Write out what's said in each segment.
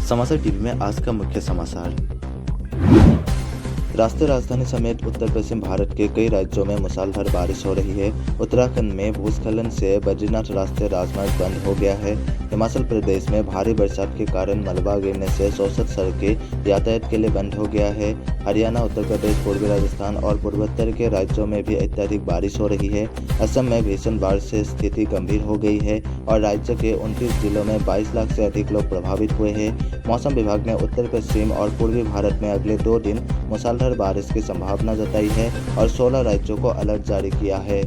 समाचार टीवी में आज का मुख्य समाचार। राष्ट्रीय राजधानी समेत उत्तर पश्चिम भारत के कई राज्यों में मूसलाधार बारिश हो रही है। उत्तराखंड में भूस्खलन से बद्रीनाथ राष्ट्रीय राजमार्ग बंद हो गया है। हिमाचल प्रदेश में भारी बरसात के कारण मलबा गिरने से 64 सड़कें यातायात के लिए बंद हो गया है। हरियाणा, उत्तर प्रदेश, पूर्वी राजस्थान और पूर्वोत्तर के राज्यों में भी अत्यधिक बारिश हो रही है। असम में भीषण बाढ़ से स्थिति गंभीर हो गई है और राज्य के 29 जिलों में 22 लाख से अधिक लोग प्रभावित हुए हैं। मौसम विभाग ने उत्तर पश्चिम और पूर्वी भारत में अगले 2 दिन मूसलाधार बारिश की संभावना जताई है और 16 राज्यों को अलर्ट जारी किया है।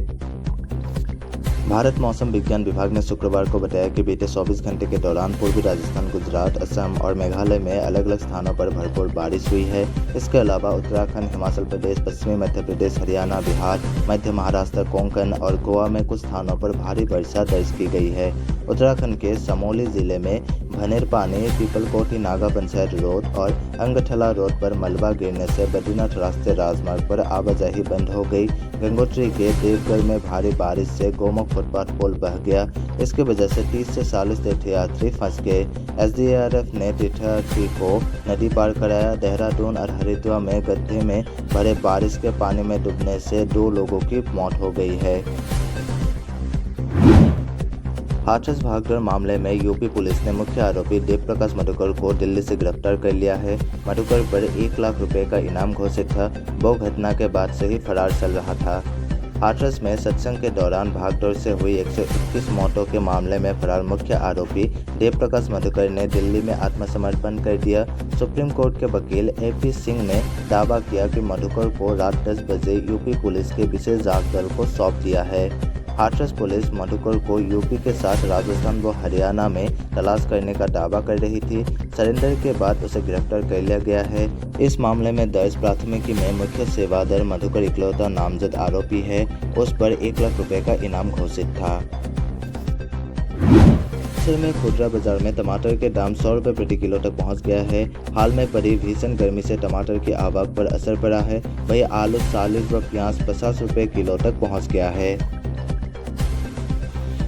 भारत मौसम विज्ञान विभाग ने शुक्रवार को बताया कि बीते 24 घंटे के दौरान पूर्वी राजस्थान, गुजरात, असम और मेघालय में अलग अलग स्थानों पर भरपूर बारिश हुई है। इसके अलावा उत्तराखंड, हिमाचल प्रदेश, पश्चिमी मध्य प्रदेश, हरियाणा, बिहार, मध्य महाराष्ट्र, कोंकण और गोवा में कुछ स्थानों पर भारी वर्षा दर्ज की गई है। उत्तराखंड के चमोली जिले में भनेरपानी, पीपलकोटी, नागा पंचायत रोड और अंगठला रोड पर मलबा गिरने से बद्रीनाथ राष्ट्रीय राजमार्ग पर आवाजाही बंद हो गई। गंगोत्री के देवगढ़ में भारी बारिश से गोमुख फुटपाथ पुल बह गया। इसकी वजह से 30 से 40 तीर्थयात्री फंस गए। SDRF ने तीर्थयात्री को नदी पार कराया। देहरादून और हरिद्वार में गड्ढे में भरे बारिश के पानी में डूबने से 2 लोगों की मौत हो गई है। हाथरस भागदौड़ मामले में यूपी पुलिस ने मुख्य आरोपी देवप्रकाश मधुकर को दिल्ली से गिरफ्तार कर लिया है। मधुकर पर 1 लाख रुपए का इनाम घोषित था। वो घटना के बाद से ही फरार चल रहा था। हाथरस में सत्संग के दौरान भागदौड़ से हुई 121 मौतों के मामले में फरार मुख्य आरोपी देवप्रकाश मधुकर ने दिल्ली में आत्मसमर्पण कर दिया। सुप्रीम कोर्ट के वकील AP सिंह ने दावा किया कि मधुकर को रात 10 बजे यूपी पुलिस के विशेष जांच दल को सौंप दिया है। हाथरस पुलिस मधुकर को यूपी के साथ राजस्थान व हरियाणा में तलाश करने का दावा कर रही थी। सरेंडर के बाद उसे गिरफ्तार कर लिया गया है। इस मामले में दर्ज प्राथमिकी में मुख्य सेवादार मधुकर इकलौता नामजद आरोपी है। उस पर 1 लाख रुपए का इनाम घोषित था। में खुदरा बाजार में टमाटर के दाम 100 रुपये प्रति किलो तक पहुंच गया है। हाल में पड़ी भीषण गर्मी से टमाटर की आवक पर असर पड़ा है। वहीं आलू 40 व प्याज 50 रुपये किलो तक पहुंच गया है।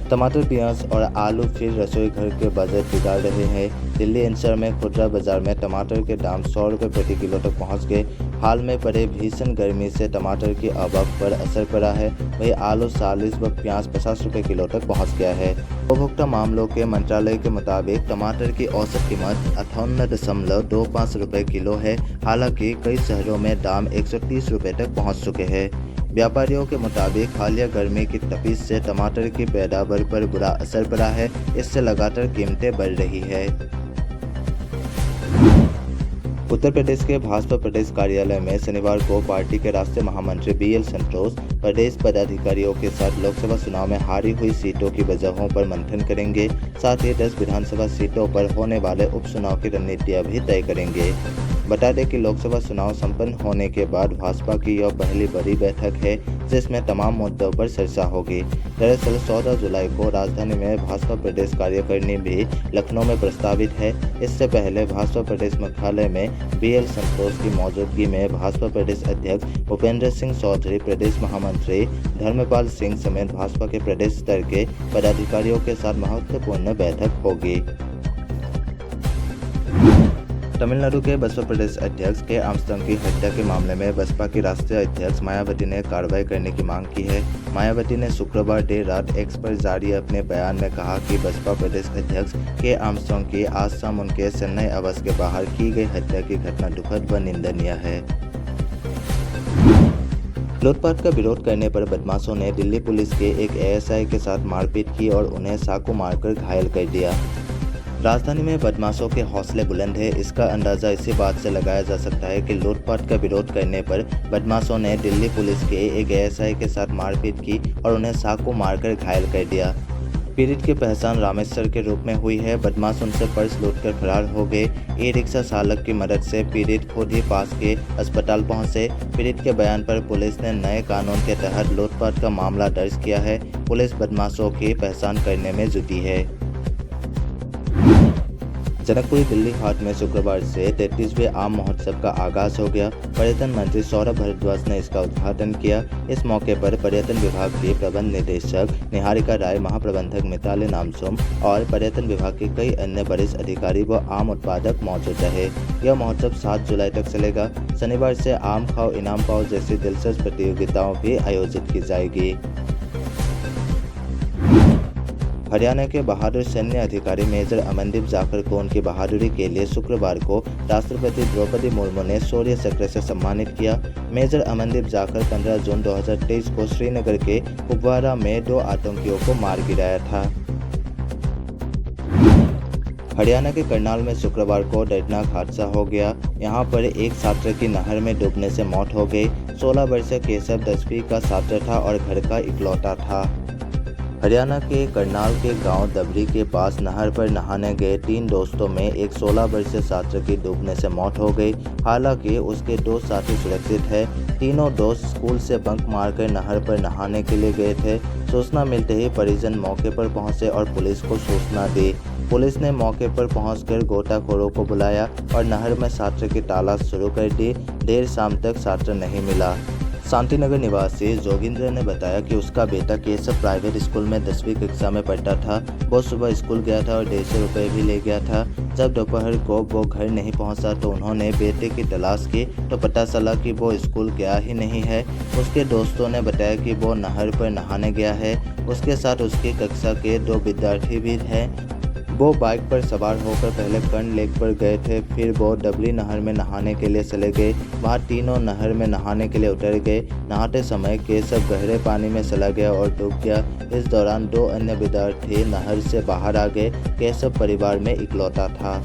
टमाटर, प्याज और आलू फिर रसोई घर के बजट बिगाड़ रहे हैं। दिल्ली एनसीआर में खुदरा बाजार में टमाटर के दाम 100 रुपये प्रति किलो तक पहुंच गए। हाल में पड़े भीषण गर्मी से टमाटर की आवक पर असर पड़ा है। वहीं आलू 40 व प्याज 50 रुपये किलो तक पहुंच गया है। उपभोक्ता मामलों के मंत्रालय के मुताबिक टमाटर की औसत कीमत 58.25 रुपये किलो है। हालांकि कई शहरों में दाम 130 रुपये तक पहुँच चुके हैं। व्यापारियों के मुताबिक हालिया गर्मी की तपिश से टमाटर की पैदावार पर बुरा असर पड़ा है। इससे लगातार कीमतें बढ़ रही है। उत्तर प्रदेश के भाजपा प्रदेश कार्यालय में शनिवार को पार्टी के राष्ट्रीय महामंत्री BL संतोष प्रदेश पदाधिकारियों के साथ लोकसभा चुनाव में हारी हुई सीटों की वजहों पर मंथन करेंगे। साथ ही 10 विधानसभा सीटों पर होने वाले उपचुनाव की रणनीतियां भी तय करेंगे। बता दें कि लोकसभा चुनाव संपन्न होने के बाद भाजपा की यह पहली बड़ी बैठक है जिसमें तमाम मुद्दों पर चर्चा होगी। दरअसल 14 जुलाई को राजधानी में भाजपा प्रदेश कार्यकारिणी भी लखनऊ में प्रस्तावित है। इससे पहले भाजपा प्रदेश मुख्यालय में BL संतोष की मौजूदगी में भाजपा प्रदेश अध्यक्ष भूपेंद्र सिंह चौधरी, प्रदेश महामंत्री धर्मपाल सिंह समेत भाजपा के प्रदेश स्तर के पदाधिकारियों के साथ महत्वपूर्ण बैठक होगी। तमिलनाडु के बसपा प्रदेश अध्यक्ष के आर्मस्ट्रांग की हत्या के मामले में बसपा की राष्ट्रीय अध्यक्ष मायावती ने कार्रवाई करने की मांग की है। मायावती ने शुक्रवार देर रात X पर जारी अपने बयान में कहा कि बसपा प्रदेश अध्यक्ष के आर्मस्ट्रांग की आज शाम उनके चेन्नई आवास के बाहर की गई हत्या की घटना दुखद व निंदनीय है। लूटपाट का विरोध करने पर बदमाशों ने दिल्ली पुलिस के एक ASI के साथ मारपीट की और उन्हें चाकू मारकर घायल कर दिया। राजधानी में बदमाशों के हौसले बुलंद है। इसका अंदाजा इसी बात से लगाया जा सकता है कि लूटपाट का विरोध करने पर बदमाशों ने दिल्ली पुलिस के एक ASI के साथ मारपीट की और उन्हें चाकू मारकर घायल कर दिया। पीड़ित की पहचान रामेश्वर के रूप में हुई है। बदमाश उनसे पर्स लूटकर फरार हो गए। ई-रिक्शा चालक की मदद से पीड़ित खुद ही पास के अस्पताल पहुंचे। पीड़ित के बयान पर पुलिस ने नए कानून के तहत लूटपाट का मामला दर्ज किया है। पुलिस बदमाशों की पहचान करने में जुटी है। जनकपुरी दिल्ली हाट में शुक्रवार से 33वें आम महोत्सव का आगाज हो गया। पर्यटन मंत्री सौरभ भारद्वाज ने इसका उद्घाटन किया। इस मौके पर पर्यटन विभाग के प्रबंध निदेशक निहारिका राय, महाप्रबंधक मिताली नामसुम और पर्यटन विभाग के कई अन्य वरिष्ठ अधिकारी व आम उत्पादक मौजूद रहे। यह महोत्सव 7 जुलाई तक चलेगा। शनिवार से आम खाओ इनाम पाओ जैसी दिलचस्प प्रतियोगिताओं भी आयोजित की जाएगी। हरियाणा के बहादुर सैन्य अधिकारी मेजर अमनदीप जाखड़ को उनकी बहादुरी के लिए शुक्रवार को राष्ट्रपति द्रौपदी मुर्मू ने शौर्य चक्र से सम्मानित किया। मेजर अमनदीप जाखड़ 15 जून 2023 को श्रीनगर के कुपवारा में 2 आतंकियों को मार गिराया था। हरियाणा के करनाल में शुक्रवार को दर्दनाक हादसा हो गया। यहां पर एक छात्र की नहर में डूबने से मौत हो गई। 16 वर्षीय केशव 10वीं का छात्र था और घर का इकलौता था। हरियाणा के करनाल के गांव दबरी के पास नहर पर नहाने गए 3 दोस्तों में एक 16 वर्षीय छात्र की डूबने से मौत हो गई। हालांकि उसके 2 साथी सुरक्षित हैं। तीनों दोस्त स्कूल से बंक मारकर नहर पर नहाने के लिए गए थे। सूचना मिलते ही परिजन मौके पर पहुंचे और पुलिस को सूचना दी। पुलिस ने मौके पर पहुंचकर गोताखोरों को बुलाया और नहर में छात्र की तलाश शुरू कर दी। देर शाम तक छात्र नहीं मिला। शांतिनगर निवासी जोगिंद्र ने बताया कि उसका बेटा केशव प्राइवेट स्कूल में 10वीं कक्षा में पढ़ता था। वो सुबह स्कूल गया था और 150 रुपये भी ले गया था। जब दोपहर को वो घर नहीं पहुंचा तो उन्होंने बेटे की तलाश की तो पता चला कि वो स्कूल गया ही नहीं है। उसके दोस्तों ने बताया कि वो नहर पर नहाने गया है। उसके साथ उसकी कक्षा के 2 विद्यार्थी भी हैं। वो बाइक पर सवार होकर पहले कर्ण लेक पर गए थे, फिर वो डबली नहर में नहाने के लिए चले गए। वहाँ तीनों नहर में नहाने के लिए उतर गए। नहाते समय केशव गहरे पानी में चला गया और डूब गया। इस दौरान 2 अन्य विद्यार्थी नहर से बाहर आ गए। केशव परिवार में इकलौता था।